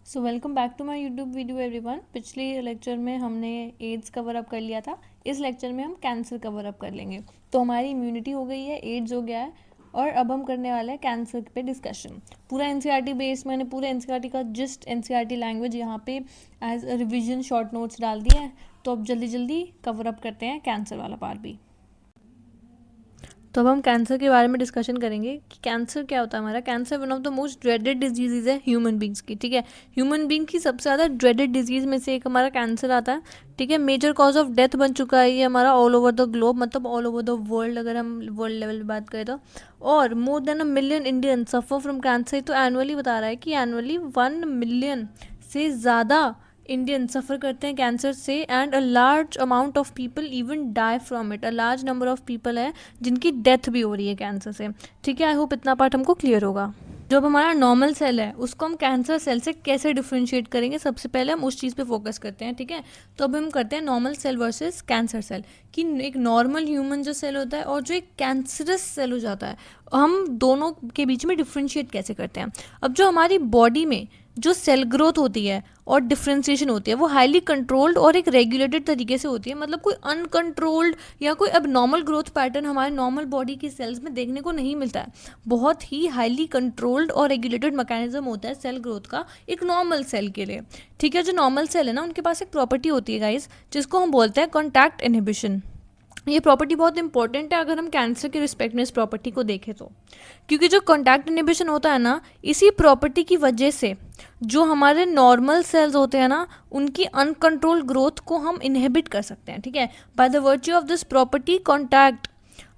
So welcome back to my YouTube video everyone. पिछले lecture में हमने एड्स कवर अप कर लिया था। इस लेक्चर में हम कैंसर कवर अप कर लेंगे। तो हमारी इम्यूनिटी हो गई है, एड्स हो गया है, और अब हम करने वाले हैं कैंसर पे डिस्कशन। पूरा एनसीईआरटी बेस्ड, मैंने पूरे एनसीईआरटी का जस्ट एनसीईआरटी लैंग्वेज यहाँ पे as a revision short notes डाल दिए हैं। तो अब जल्दी जल्दी कवर अप करते हैं कैंसर वाला पार्ट भी। तो अब हम कैंसर के बारे में डिस्कशन करेंगे कि कैंसर क्या होता है। हमारा cancer one of the most dreaded disease है ह्यूमन बींग्स की। ठीक है, ह्यूमन बींग की सबसे ज़्यादा ड्रेडेड डिजीज़ में से एक हमारा कैंसर आता है। ठीक है, मेजर कॉज ऑफ डेथ बन चुका है ये हमारा ऑल ओवर द ग्लोब, मतलब ऑल ओवर द वर्ल्ड अगर हम वर्ल्ड लेवल पे बात करें तो। और more than 1 million Indian suffer from cancer. तो एनुअली बता रहा है कि एनुअली 1 मिलियन से ज़्यादा इंडियन सफ़र करते हैं कैंसर से, and a large amount of people even die from it. A large number of people है जिनकी डेथ भी हो रही है कैंसर से। ठीक है, आई होप इतना पार्ट हमको क्लियर होगा। जो हमारा नॉर्मल सेल है उसको हम कैंसर सेल से कैसे डिफ्रेंशिएट करेंगे, सबसे पहले हम उस चीज़ पे फोकस करते हैं। ठीक है, तो अब हम करते हैं normal cell versus cancer cell, कि एक नॉर्मल ह्यूमन जो सेल होता है और जो एक कैंसरस सेल हो जाता है, हम दोनों के बीच में डिफ्रेंशिएट कैसे करते हैं। अब जो हमारी बॉडी में जो सेल ग्रोथ होती है और डिफ्रेंसिएशन होती है वो हाईली कंट्रोल्ड और एक रेगुलेटेड तरीके से होती है। मतलब कोई अनकंट्रोल्ड या कोई अबनॉर्मल ग्रोथ पैटर्न हमारे नॉर्मल बॉडी की सेल्स में देखने को नहीं मिलता है। बहुत ही हाईली कंट्रोल्ड और रेगुलेटेड मैकेनिज्म होता है सेल ग्रोथ का एक नॉर्मल सेल के लिए। ठीक है, जो नॉर्मल सेल है ना, उनके पास एक प्रॉपर्टी होती है गाइस, जिसको हम बोलते हैं कॉन्टैक्ट इनहिबिशन। ये प्रॉपर्टी बहुत इंपॉर्टेंट है अगर हम कैंसर के रिस्पेक्ट में इस प्रॉपर्टी को देखें तो, क्योंकि जो कॉन्टैक्ट इनहिबिशन होता है ना, इसी प्रॉपर्टी की वजह से जो हमारे नॉर्मल सेल्स होते हैं ना, उनकी अनकंट्रोल्ड ग्रोथ को हम इनहिबिट कर सकते हैं। ठीक है, by the virtue of this property contact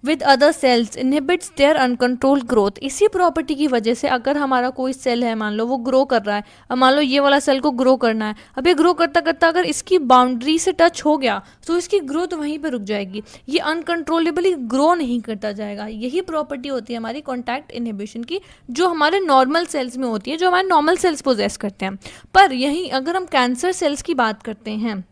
with other cells inhibits their uncontrolled growth. इसी प्रॉपर्टी की वजह से अगर हमारा कोई सेल है, मान लो वो ग्रो कर रहा है, अब मान लो ये वाला सेल को ग्रो करना है, अब ये ग्रो करता करता अगर इसकी बाउंड्री से टच हो गया तो इसकी ग्रोथ वहीं पे रुक जाएगी, ये अनकंट्रोलेबली ग्रो नहीं करता जाएगा। यही प्रॉपर्टी होती है हमारी कॉन्टैक्ट इनहिबिशन की, जो हमारे नॉर्मल सेल्स में होती है, जो हमारे नॉर्मल सेल्स पोजेस करते हैं। पर यहीं अगर हम कैंसर सेल्स की बात करते हैं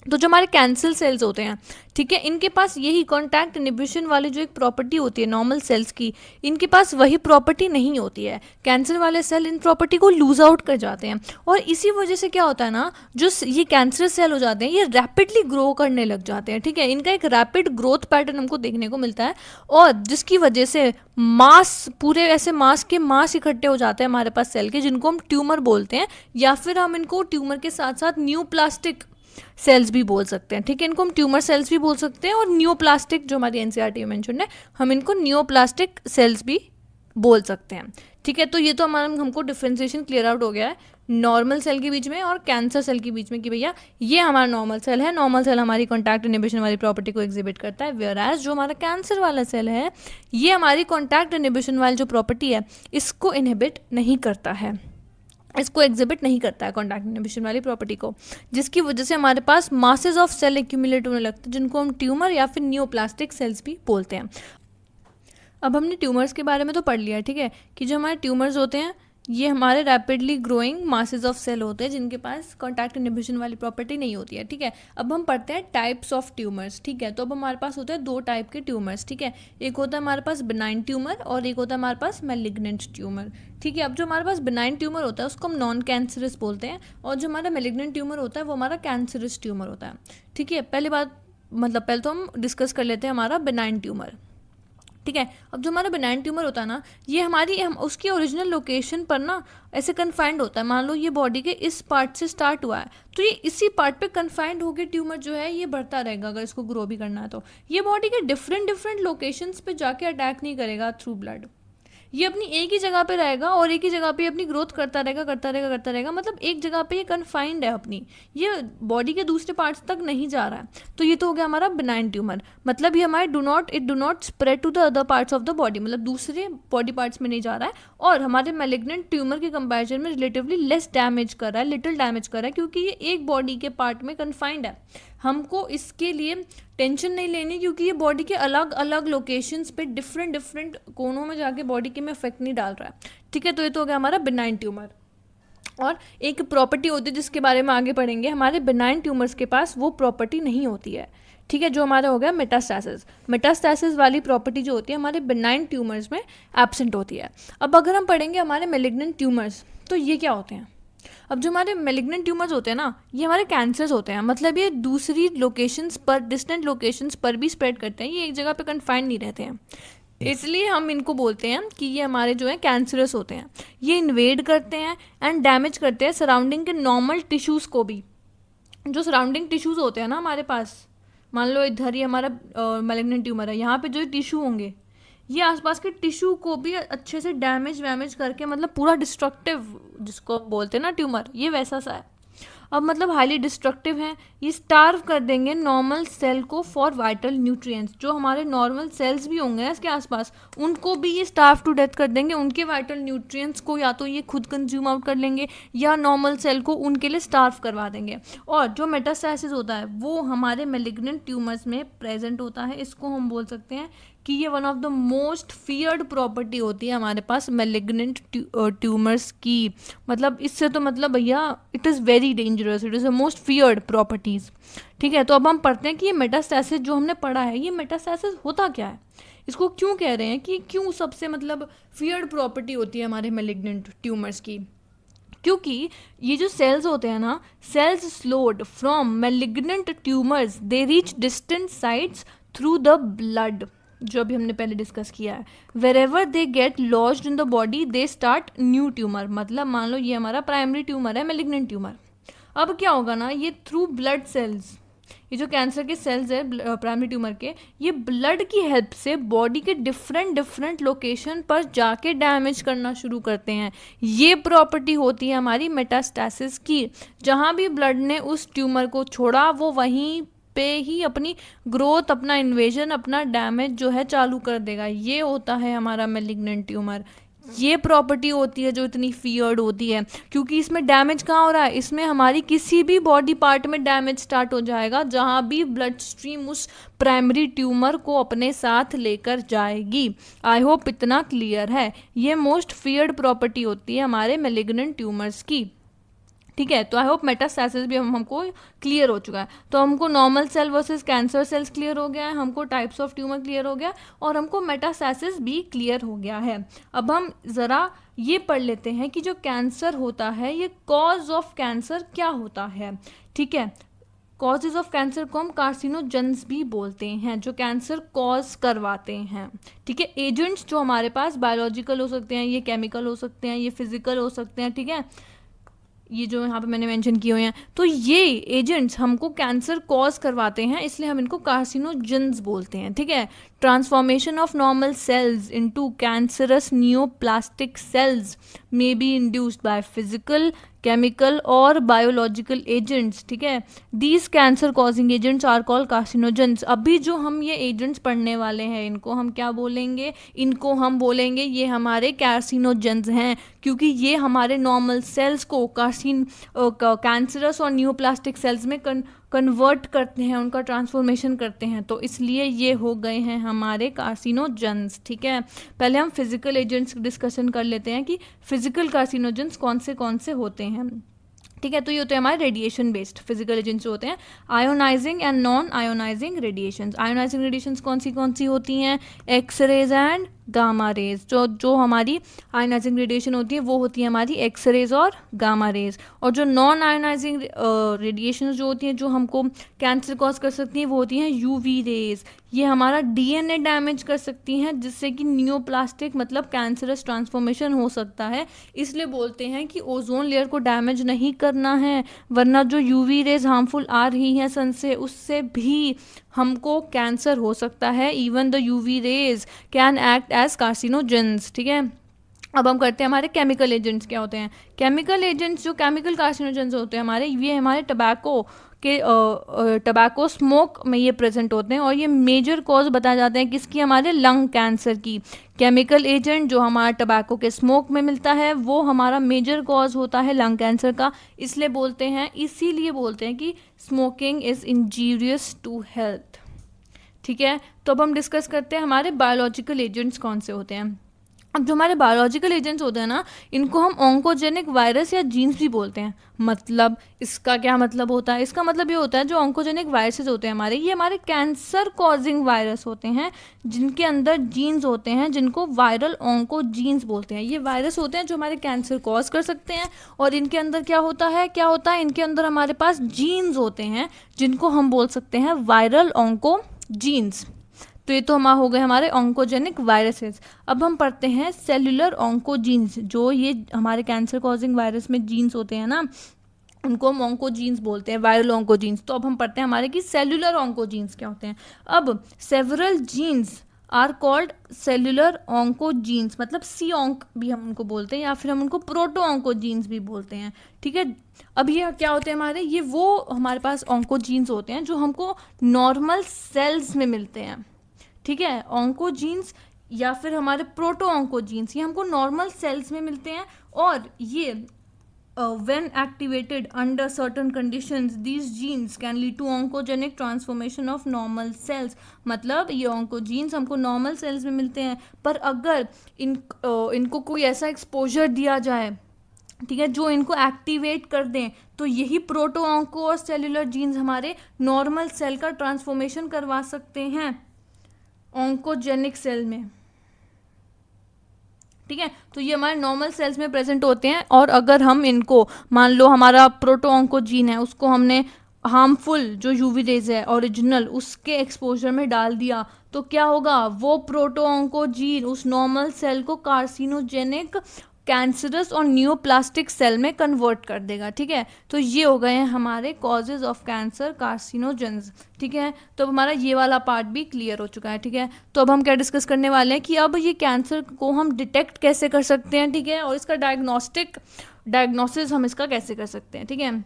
तो जो हमारे कैंसर सेल्स होते हैं, ठीक है, इनके पास यही कॉन्टैक्ट इनहिबिशन वाली जो एक प्रॉपर्टी होती है नॉर्मल सेल्स की, इनके पास वही प्रॉपर्टी नहीं होती है। कैंसर वाले सेल इन प्रॉपर्टी को लूज आउट कर जाते हैं, और इसी वजह से क्या होता है ना, जो ये कैंसर सेल हो जाते हैं ये रैपिडली ग्रो करने लग जाते हैं। ठीक है, इनका एक रैपिड ग्रोथ पैटर्न हमको देखने को मिलता है, और जिसकी वजह से मास, पूरे ऐसे मास के मास इकट्ठे हो जाते हैं हमारे पास सेल के, जिनको हम ट्यूमर बोलते हैं, या फिर हम इनको ट्यूमर के साथ साथ न्यूप्लास्टिक सेल्स भी बोल सकते हैं। ठीक है, इनको हम ट्यूमर सेल्स भी बोल सकते हैं, और न्यूप्लास्टिक जो हमारी एनसीईआरटी में मेंशन है, हम इनको न्यूप्लास्टिक सेल्स भी बोल सकते हैं। ठीक है, तो ये तो हमारा हमको डिफ्रेंसिएशन क्लियर आउट हो गया है नॉर्मल सेल के बीच में और कैंसर सेल के बीच में, कि भैया ये हमारा नॉर्मल सेल है, नॉर्मल सेल हमारी कॉन्टैक्ट इनहिबिशन वाली प्रॉपर्टी को एग्जिबिट करता है, वेयर एज जो हमारा कैंसर वाला सेल है ये हमारी कॉन्टैक्ट इनहिबिशन वाली जो प्रॉपर्टी है इसको इनहिबिट नहीं करता है, इसको एग्जिबिट नहीं करता है कॉन्टैक्ट इनहिबिशन वाली प्रॉपर्टी को, जिसकी वजह से हमारे पास मासेस ऑफ सेल एक्यूमुलेट होने लगते हैं, जिनको हम ट्यूमर या फिर न्यूप्लास्टिक सेल्स भी बोलते हैं। अब हमने ट्यूमर्स के बारे में तो पढ़ लिया है। ठीक है, कि जो हमारे ट्यूमर्स होते हैं ये हमारे rapidly growing masses of cell होते हैं, जिनके पास कॉन्टैक्ट इनहिबिशन वाली प्रॉपर्टी नहीं होती है। ठीक है, अब हम पढ़ते हैं टाइप्स ऑफ ट्यूमर्स। ठीक है, तो अब हमारे पास होते हैं 2 टाइप के ट्यूमर्स। ठीक है, एक होता है हमारे पास बिनाइन ट्यूमर और एक होता है हमारे पास मैलिग्नेंट ट्यूमर। ठीक है, अब जो हमारे पास बिनाइन ट्यूमर होता है उसको हम नॉन कैंसरस बोलते हैं, और जो हमारा मैलिग्नेंट ट्यूमर होता है वो हमारा कैंसरस ट्यूमर होता है। ठीक है, पहले तो हम डिस्कस कर लेते हैं हमारा बिनाइन ट्यूमर। ठीक है, अब जो हमारा बिनाइन ट्यूमर होता है ना, ये हम उसकी ओरिजिनल लोकेशन पर ना ऐसे कन्फाइंड होता है। मान लो ये बॉडी के इस पार्ट से स्टार्ट हुआ है, तो ये इसी पार्ट पे कन्फाइंड होकर ट्यूमर जो है ये बढ़ता रहेगा। अगर इसको ग्रो भी करना है तो ये बॉडी के डिफरेंट लोकेशंस पे जाके अटैक नहीं करेगा थ्रू ब्लड, ये अपनी एक ही जगह पे रहेगा और एक ही जगह पे अपनी ग्रोथ करता रहेगा। मतलब एक जगह पे ये कन्फाइंड है अपनी, ये बॉडी के दूसरे पार्ट्स तक नहीं जा रहा है। तो ये तो हो गया हमारा बिनाइन ट्यूमर, मतलब ये हमारे do not spread to the other parts of the body, मतलब दूसरे बॉडी पार्ट्स में नहीं जा रहा है, और हमारे मैलिग्नेंट ट्यूमर के कंपैरिजन में रिलेटिवली लेस डैमेज कर रहा है, लिटिल डैमेज कर रहा है, क्योंकि ये एक बॉडी के पार्ट में कन्फाइंड है। हमको इसके लिए टेंशन नहीं लेनी, क्योंकि ये बॉडी के अलग अलग लोकेशंस पे डिफरेंट कोनों में जाके बॉडी के में इफेक्ट नहीं डाल रहा है। ठीक है, तो ये तो हो गया हमारा बिनाइन ट्यूमर। और एक प्रॉपर्टी होती है जिसके बारे में आगे पढ़ेंगे, हमारे बिनाइन ट्यूमर्स के पास वो प्रॉपर्टी नहीं होती है। ठीक है, जो हमारा हो गया मेटास्टैसिस वाली प्रॉपर्टी जो होती है हमारे बिनाइन ट्यूमर्स में एब्सेंट होती है। अब अगर हम पढ़ेंगे हमारे मैलिग्नेंट ट्यूमर्स, तो ये क्या होते हैं। अब जो हमारे मेलिग्नेंट ट्यूमर्स होते हैं ना, ये हमारे कैंसर्स होते हैं, मतलब ये दूसरी लोकेशंस पर, डिस्टेंट लोकेशंस पर भी स्प्रेड करते हैं, ये एक जगह पे कन्फाइंड नहीं रहते हैं, इसलिए हम इनको बोलते हैं कि ये हमारे जो है कैंसरस होते हैं। ये इन्वेड करते हैं एंड डैमेज करते हैं सराउंडिंग के नॉर्मल टिश्यूज़ को भी। जो सराउंडिंग टिश्यूज़ होते हैं ना हमारे पास, मान लो इधर ही हमारा मैलिग्नेंट ट्यूमर है, यहाँ पे जो टिश्यू होंगे ये आसपास के टिश्यू को भी अच्छे से डैमेज वैमेज करके, मतलब पूरा डिस्ट्रक्टिव जिसको बोलते हैं ना ट्यूमर, ये वैसा सा है। अब मतलब हाईली डिस्ट्रक्टिव है, ये स्टार्व कर देंगे नॉर्मल सेल को फॉर वाइटल न्यूट्रिएंट्स। जो हमारे नॉर्मल सेल्स भी होंगे इसके आसपास, उनको भी ये स्टार्व टू डेथ कर देंगे, उनके वाइटल न्यूट्रिएंट्स को या तो ये खुद कंज्यूम आउट कर लेंगे या नॉर्मल सेल को उनके लिए स्टार्व करवा देंगे। और जो मेटास्टैसिस होता है वो हमारे मेलिग्नेंट ट्यूमर्स में प्रेजेंट होता है। इसको हम बोल सकते हैं कि ये one of the most feared property होती है हमारे पास मेलिग्नेंट ट्यूमर्स की। मतलब इससे तो मतलब भैया it is very dangerous, it is the most feared properties. ठीक है, तो अब हम पढ़ते हैं कि ये मेटास्टैसिस जो हमने पढ़ा है, ये मेटास्टैसिस होता क्या है, इसको क्यों कह रहे हैं कि क्यों सबसे मतलब फियर्ड प्रॉपर्टी होती है हमारे मेलिग्नेंट ट्यूमर्स की। क्योंकि ये जो सेल्स होते हैं ना, cells sloughed from malignant tumours they reach distant sites through the blood, जो अभी हमने पहले डिस्कस किया है। Wherever they get lodged in the body they start new tumour. मतलब मान लो ये हमारा प्राइमरी ट्यूमर है, मेलिग्नेंट ट्यूमर। अब क्या होगा ना, ये थ्रू ब्लड सेल्स, ये जो कैंसर के सेल्स है प्राइमरी ट्यूमर के, ये ब्लड की हेल्प से बॉडी के डिफरेंट लोकेशन पर जाके डैमेज करना शुरू करते हैं। ये प्रॉपर्टी होती है हमारी मेटास्टैसिस की। जहाँ भी ब्लड ने उस ट्यूमर को छोड़ा वो वहीं पे ही अपनी ग्रोथ, अपना इन्वेजन, अपना डैमेज जो है चालू कर देगा। ये होता है हमारा मेलिग्नेंट ट्यूमर। ये प्रॉपर्टी होती है जो इतनी फियर्ड होती है, क्योंकि इसमें डैमेज कहाँ हो रहा है, इसमें हमारी किसी भी बॉडी पार्ट में डैमेज स्टार्ट हो जाएगा जहाँ भी ब्लड स्ट्रीम उस प्राइमरी ट्यूमर को अपने साथ लेकर जाएगी। आई होप इतना क्लियर है। ये मोस्ट फियर्ड प्रॉपर्टी होती है हमारे मेलिग्नेंट ट्यूमर्स की। ठीक है, तो आई होप मेटास्टैसिस भी हमको क्लियर हो चुका है। तो हमको normal cell versus cancer cells clear हो गया है, हमको टाइप्स ऑफ ट्यूमर क्लियर हो गया, और हमको मेटास्टैसिस भी क्लियर हो गया है। अब हम ज़रा ये पढ़ लेते हैं कि जो कैंसर होता है, ये कॉज ऑफ कैंसर क्या होता है। ठीक है, कॉजेज ऑफ कैंसर को हम कार्सिनोजेंस भी बोलते हैं, जो कैंसर कॉज करवाते हैं। ठीक है, एजेंट्स जो हमारे पास बायोलॉजिकल हो सकते हैं, ये केमिकल हो सकते हैं, ये फिजिकल हो सकते हैं। ठीक है, ये जो यहाँ पे मैंने मेंशन किए हुए हैं, तो ये एजेंट्स हमको कैंसर कॉज करवाते हैं, इसलिए हम इनको कार्सिनोजेंस बोलते हैं। ठीक है, transformation of normal cells into cancerous neoplastic cells may be induced by physical, chemical और बायोलॉजिकल एजेंट्स। ठीक है, these cancer causing agents are called carcinogens. अभी जो हम ये एजेंट्स पढ़ने वाले हैं, इनको हम क्या बोलेंगे, इनको हम बोलेंगे ये हमारे कार्सिनोजेंस हैं, क्योंकि ये हमारे नॉर्मल सेल्स को कैंसरस और न्यूप्लास्टिक सेल्स में कन्वर्ट करते हैं, उनका ट्रांसफॉर्मेशन करते हैं, तो इसलिए ये हो गए हैं हमारे कार्सिनोजेंस। ठीक है, पहले हम फिजिकल एजेंट्स डिस्कशन कर लेते हैं कि फिजिकल कार्सिनोजेंस कौन से होते हैं। ठीक है, तो ये होते हैं हमारे रेडिएशन बेस्ड फिजिकल एजेंट्स होते हैं, ionizing and non ionizing radiations. Ionizing radiations कौन सी होती हैं, एक्सरेज एंड गामा रेज। जो हमारी आयोनाइजिंग रेडिएशन होती है वो होती है हमारी एक्सरेज और गामा रेज। और जो नॉन आयोनाइजिंग रेडिएशन जो होती हैं, जो हमको कैंसर कॉज कर सकती हैं, वो होती हैं यूवी रेज। ये हमारा डीएनए डैमेज कर सकती हैं, जिससे कि नियोप्लास्टिक मतलब कैंसरस ट्रांसफॉर्मेशन हो सकता है। इसलिए बोलते हैं कि ओजोन लेयर को डैमेज नहीं करना है, वरना जो यूवी रेज हार्मफुल आ रही हैं सन से, उससे भी हमको कैंसर हो सकता है। Even the UV rays can act as carcinogens. ठीक है, अब हम करते हैं हमारे केमिकल एजेंट्स क्या होते हैं। केमिकल एजेंट्स जो केमिकल कार्सिनोजेंस होते हैं हमारे, ये हमारे टबैको स्मोक में ये प्रेजेंट होते हैं, और ये मेजर कॉज बताए जाते हैं किसकी, हमारे लंग कैंसर की। केमिकल एजेंट जो हमारा टबैको के स्मोक में मिलता है वो हमारा मेजर कॉज होता है लंग कैंसर का। इसीलिए बोलते हैं कि smoking is injurious to health. ठीक है, तो अब हम डिस्कस करते हैं हमारे बायोलॉजिकल एजेंट्स कौन से होते हैं। अब जो हमारे बायोलॉजिकल एजेंट्स होते हैं ना, इनको हम ऑन्कोजेनिक वायरस या जीन्स भी बोलते हैं। मतलब इसका क्या मतलब होता है? इसका मतलब ये होता है जो ऑन्कोजेनिक वायरसेस होते हैं हमारे, ये हमारे कैंसर कॉजिंग वायरस होते हैं जिनके अंदर जीन्स होते हैं, जिनको वायरल ऑन्कोजीन्स बोलते हैं। ये वायरस होते हैं जो हमारे कैंसर कॉज कर सकते हैं, और इनके अंदर क्या होता है इनके अंदर हमारे पास जीन्स होते हैं जिनको हम बोल सकते हैं वायरल ऑन्कोजीन्स। तो ये तो हो गए हमारे ऑन्कोजेनिक वायरसेस। अब हम पढ़ते हैं सेलुलर ऑन्कोजीन्स। जो ये हमारे कैंसर कॉजिंग वायरस में जीन्स होते हैं ना, उनको हम ऑन्कोजीन्स बोलते हैं, वायरल ऑन्कोजीन्स। तो अब हम पढ़ते हैं हमारे कि सेलुलर ऑन्कोजीन्स क्या होते हैं। अब several genes are called cellular oncogenes, मतलब सी ऑन्क भी हम उनको बोलते हैं, या फिर हम उनको प्रोटो ऑन्कोजीन्स भी बोलते हैं। ठीक है, अब ये क्या होते हैं हमारे, ये वो हमारे पास ऑन्कोजीन्स होते हैं जो हमको नॉर्मल सेल्स में मिलते हैं। ठीक है, ऑन्कोजीन्स या फिर हमारे प्रोटो ऑन्कोजीन्स ये हमको नॉर्मल सेल्स में मिलते हैं, और ये when activated under certain conditions these genes can lead to oncogenic transformation of normal cells। मतलब ये oncogenes हमको normal cells में मिलते हैं, पर अगर इनको कोई ऐसा एक्सपोजर दिया जाए, ठीक है, जो इनको एक्टिवेट कर दें, तो यही प्रोटो ऑन्को और सेलुलर जीन्स हमारे नॉर्मल सेल का ट्रांसफॉर्मेशन करवा सकते हैं ऑन्कोजेनिक सेल में। ठीक है, तो ये हमारे नॉर्मल सेल्स में प्रेजेंट होते हैं, और अगर हम इनको, मान लो हमारा प्रोटो ऑन्कोजीन है, उसको हमने हार्मफुल जो यूवी रेज है ओरिजिनल उसके एक्सपोजर में डाल दिया, तो क्या होगा, वो प्रोटो ऑन्कोजीन उस नॉर्मल सेल को कार्सिनोजेनिक, कैंसरस और न्यूप्लास्टिक सेल में कन्वर्ट कर देगा। ठीक है, तो ये हो गए हैं हमारे कॉजेज ऑफ कैंसर, कार्सिनोजेंस। ठीक है, तो अब हमारा ये वाला पार्ट भी क्लियर हो चुका है। ठीक है, तो अब हम क्या डिस्कस करने वाले हैं कि अब ये कैंसर को हम डिटेक्ट कैसे कर सकते हैं। ठीक है, और इसका डायग्नोसिस हम इसका कैसे कर सकते हैं। ठीक है,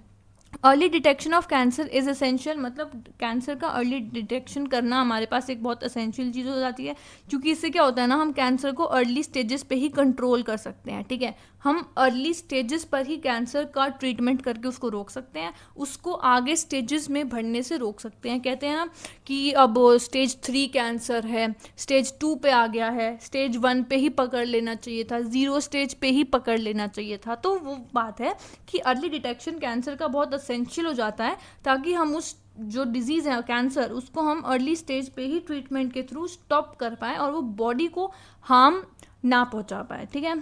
early detection of cancer is essential, मतलब कैंसर का अर्ली डिटेक्शन करना हमारे पास एक बहुत एसेंशियल चीज़ हो जाती है, क्योंकि इससे क्या होता है ना, हम कैंसर को अर्ली स्टेजेस पे ही कंट्रोल कर सकते हैं। ठीक है, हम अर्ली स्टेजेस पर ही कैंसर का ट्रीटमेंट करके उसको रोक सकते हैं, उसको आगे स्टेजेस में बढ़ने से रोक सकते हैं। कहते हैं ना कि अब स्टेज 3 कैंसर है, स्टेज 2 पे आ गया है, स्टेज 1 पे ही पकड़ लेना चाहिए था, 0 स्टेज पे ही पकड़ लेना चाहिए था। तो वो बात है कि अर्ली डिटेक्शन कैंसर का बहुत एसेंशियल हो जाता है, ताकि हम उस जो डिजीज़ है कैंसर, उसको हम अर्ली स्टेज पे ही ट्रीटमेंट के थ्रू स्टॉप कर पाएँ और वो बॉडी को हार्म ना पहुंचा पाए। ठीक है,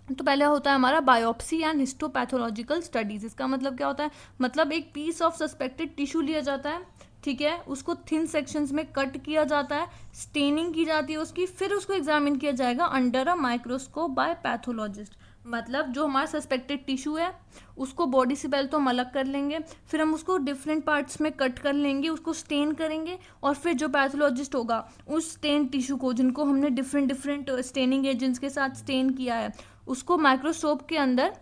तो पहले होता है हमारा बायोप्सी एंड हिस्टोपैथोलॉजिकल स्टडीज़। इसका मतलब क्या होता है, मतलब एक पीस ऑफ सस्पेक्टेड टिश्यू लिया जाता है, ठीक है, उसको थिन सेक्शंस में कट किया जाता है, स्टेनिंग की जाती है उसकी, फिर उसको एग्जामिन किया जाएगा under a microscope by pathologist. मतलब जो हमारा सस्पेक्टेड टिश्यू है उसको बॉडी से पहले तो हम अलग कर लेंगे, फिर हम उसको डिफरेंट पार्ट्स में कट कर लेंगे, उसको स्टेन करेंगे, और फिर जो पैथोलॉजिस्ट होगा उस स्टेन टिश्यू को, जिनको हमने डिफरेंट स्टेनिंग एजेंट्स के साथ स्टेन किया है, उसको माइक्रोस्कोप के अंदर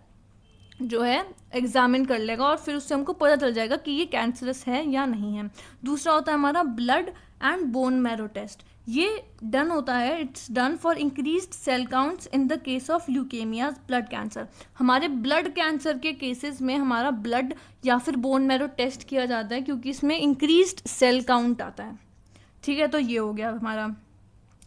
जो है एग्जामिन कर लेगा, और फिर उससे हमको पता चल जाएगा कि ये कैंसरस है या नहीं है। दूसरा होता है हमारा blood and bone marrow test. ये डन होता है, it's done for increased cell counts in the case of leukaemia blood cancer. हमारे ब्लड कैंसर के केसेस में हमारा ब्लड या फिर बोन मैरो टेस्ट किया जाता है, क्योंकि इसमें इंक्रीज्ड सेल काउंट आता है। ठीक है, तो ये हो गया हमारा।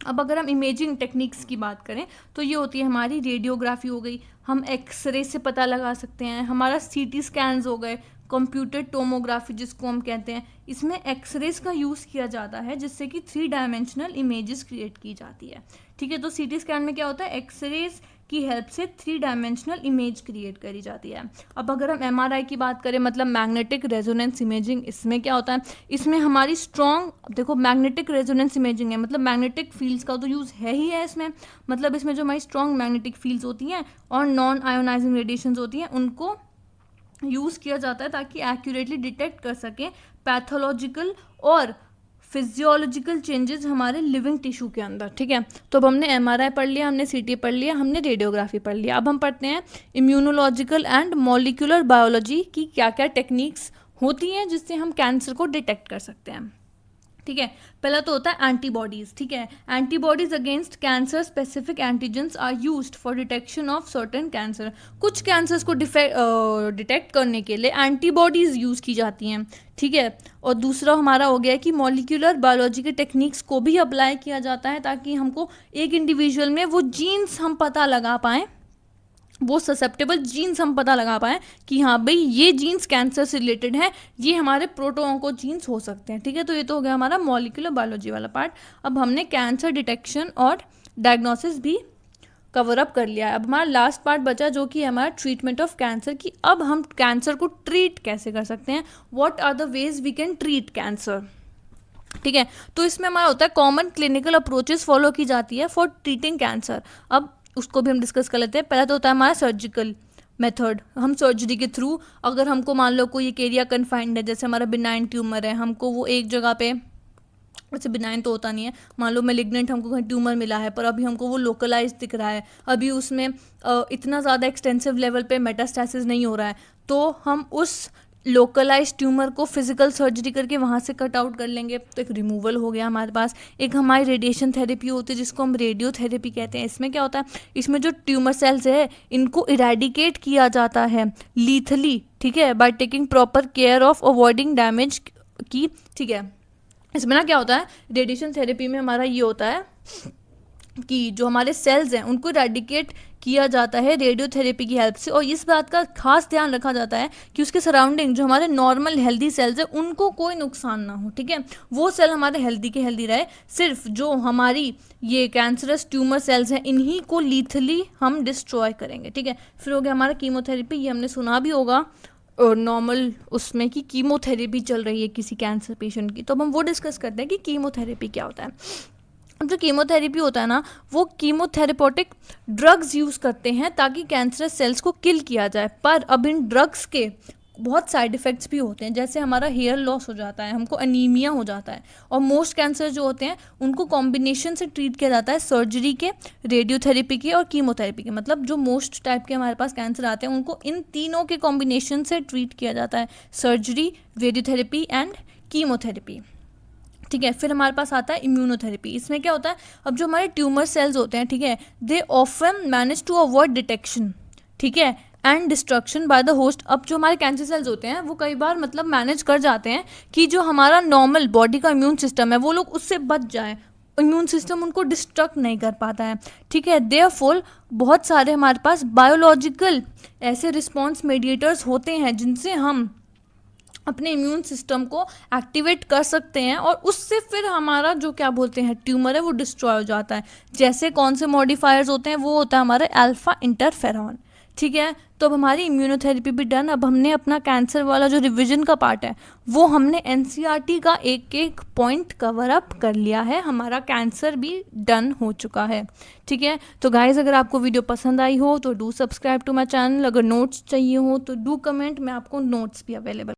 अब अगर हम इमेजिंग टेक्निक्स की बात करें तो ये होती है हमारी रेडियोग्राफी हो गई, हम एक्सरे से पता लगा सकते हैं, हमारा सीटी स्कैन्स हो गए, कंप्यूटर टोमोग्राफी जिसको हम कहते हैं, इसमें एक्सरेज का यूज़ किया जाता है जिससे कि 3 डायमेंशनल इमेजेस क्रिएट की जाती है। ठीक है, तो सीटी स्कैन में क्या होता है, एक्सरेज की हेल्प से 3 डायमेंशनल इमेज क्रिएट करी जाती है। अब अगर हम एमआरआई की बात करें, मतलब मैग्नेटिक रेजोनेंस इमेजिंग, इसमें क्या होता है, इसमें हमारी स्ट्रॉन्ग, देखो मैग्नेटिक रेजोनेंस इमेजिंग है मतलब मैग्नेटिक फील्ड्स का तो यूज़ है ही है इसमें, मतलब इसमें जो हमारी स्ट्रॉन्ग मैग्नेटिक फील्ड्स होती हैं और नॉन आयोनाइजिंग रेडिएशंस होती हैं उनको यूज़ किया जाता है ताकि एक्यूरेटली डिटेक्ट कर सकें पैथोलॉजिकल और फिजियोलॉजिकल चेंजेस हमारे लिविंग टिश्यू के अंदर। ठीक है, तो अब हमने एमआरआई पढ़ लिया, हमने सीटी पढ़ लिया, हमने रेडियोग्राफी पढ़ लिया। अब हम पढ़ते हैं इम्यूनोलॉजिकल एंड मॉलिक्यूलर बायोलॉजी की क्या क्या टेक्निक्स होती हैं जिससे हम कैंसर को डिटेक्ट कर सकते हैं। ठीक है, पहला तो होता है एंटीबॉडीज। ठीक है, antibodies against cancer specific antigens are used for detection of certain cancer. कुछ कैंसर्स को डिटेक्ट करने के लिए एंटीबॉडीज यूज की जाती हैं। ठीक है, और दूसरा हमारा हो गया कि मॉलिक्यूलर बायोलॉजी के टेक्निक्स को भी अप्लाई किया जाता है ताकि हमको एक इंडिविजुअल में वो जीन्स हम पता लगा पाएँ, वो ससेप्टेबल जीन्स हम पता लगा पाएँ कि हाँ भाई ये जीन्स कैंसर से रिलेटेड है, ये हमारे प्रोटोऑन्को जीन्स हो सकते हैं। ठीक है, तो ये तो हो गया हमारा मॉलिक्यूलर बायोलॉजी वाला पार्ट। अब हमने कैंसर डिटेक्शन और डायग्नोसिस भी कवर अप कर लिया है। अब हमारा लास्ट पार्ट बचा जो कि हमारा ट्रीटमेंट ऑफ कैंसर की। अब हम कैंसर को ट्रीट कैसे कर सकते हैं, what are the ways we can treat cancer. ठीक है, तो इसमें हमारा होता है कॉमन क्लिनिकल अप्रोचेस फॉलो की जाती है फॉर ट्रीटिंग कैंसर। अब उसको भी हम डिस्कस कर लेते हैं। पहला तो होता है हमारा सर्जिकल मेथड। हम सर्जरी के थ्रू, अगर हमको मान लो कोई एक एरिया कन्फाइंड है, जैसे हमारा बिनाइन ट्यूमर है, हमको वो एक जगह पे, वैसे बिनाइन तो होता नहीं है, मान लो मेलिग्नेंट हमको कहीं ट्यूमर मिला है पर अभी हमको वो लोकलाइज दिख रहा है, अभी उसमें इतना ज़्यादा एक्सटेंसिव लेवल पे मेटास्टैसिस नहीं हो रहा है, तो हम उस लोकलाइज ट्यूमर को फिजिकल सर्जरी करके वहाँ से कट आउट कर लेंगे। तो एक रिमूवल हो गया हमारे पास। एक हमारी रेडिएशन थेरेपी होती है जिसको हम रेडियोथेरेपी कहते हैं। इसमें क्या होता है, इसमें जो ट्यूमर सेल्स है इनको इरेडिकेट किया जाता है लीथली। ठीक है, by taking proper care of avoiding damage की। ठीक है, इसमें ना क्या होता है, रेडिएशन थेरेपी में हमारा ये होता है कि जो हमारे सेल्स हैं उनको इरेडिकेट किया जाता है रेडियोथेरेपी की हेल्प से, और इस बात का खास ध्यान रखा जाता है कि उसके सराउंडिंग जो हमारे नॉर्मल हेल्दी सेल्स हैं उनको कोई नुकसान ना हो। ठीक है, वो सेल हमारे हेल्दी के हेल्दी रहे, सिर्फ जो हमारी ये कैंसरस ट्यूमर सेल्स हैं इन्हीं को लीथली हम डिस्ट्रॉय करेंगे। ठीक है, फिर हो गया हमारा कीमोथेरेपी। ये हमने सुना भी होगा और नॉर्मल उसमें कि कीमोथेरेपी चल रही है किसी कैंसर पेशेंट की, तो अब हम वो डिस्कस करते हैं कि कीमोथेरेपी क्या होता है। अब जो कीमोथेरेपी होता है ना, वो कीमोथेरेपोटिक ड्रग्स यूज़ करते हैं ताकि कैंसरस सेल्स को किल किया जाए, पर अब इन ड्रग्स के बहुत साइड इफ़ेक्ट्स भी होते हैं, जैसे हमारा हेयर लॉस हो जाता है, हमको अनीमिया हो जाता है, और मोस्ट कैंसर जो होते हैं उनको कॉम्बिनेशन से ट्रीट किया जाता है सर्जरी के, रेडियोथेरेपी के और कीमोथेरेपी के। मतलब जो मोस्ट टाइप के हमारे पास कैंसर आते हैं उनको इन तीनों के कॉम्बिनेशन से ट्रीट किया जाता है, सर्जरी, रेडियोथेरेपी एंड कीमोथेरेपी। ठीक है, फिर हमारे पास आता है इम्यूनोथेरेपी। इसमें क्या होता है, अब जो हमारे ट्यूमर सेल्स होते हैं, ठीक है, they often manage to avoid detection, ठीक है, and destruction by the host. अब जो हमारे कैंसर सेल्स होते हैं वो कई बार मतलब मैनेज कर जाते हैं कि जो हमारा नॉर्मल बॉडी का इम्यून सिस्टम है वो लोग उससे बच जाए, इम्यून सिस्टम उनको डिस्ट्रक्ट नहीं कर पाता है। ठीक है, देयरफॉर बहुत सारे हमारे पास बायोलॉजिकल ऐसे रिस्पॉन्स मीडिएटर्स होते हैं जिनसे हम अपने इम्यून सिस्टम को एक्टिवेट कर सकते हैं और उससे फिर हमारा जो क्या बोलते हैं ट्यूमर है वो डिस्ट्रॉय हो जाता है। जैसे कौन से मॉडिफायर्स होते हैं, वो होता है हमारा अल्फा इंटरफेरॉन। ठीक है, तो अब हमारी इम्यूनोथेरेपी भी डन। अब हमने अपना कैंसर वाला जो रिवीजन का पार्ट है वो हमने एनसीईआरटी का एक एक पॉइंट कवर अप कर लिया है, हमारा कैंसर भी डन हो चुका है। ठीक है, तो गाइज अगर आपको वीडियो पसंद आई हो तो do subscribe to my channel. अगर नोट्स चाहिए हो तो डू कमेंट, मैं आपको नोट्स भी अवेलेबल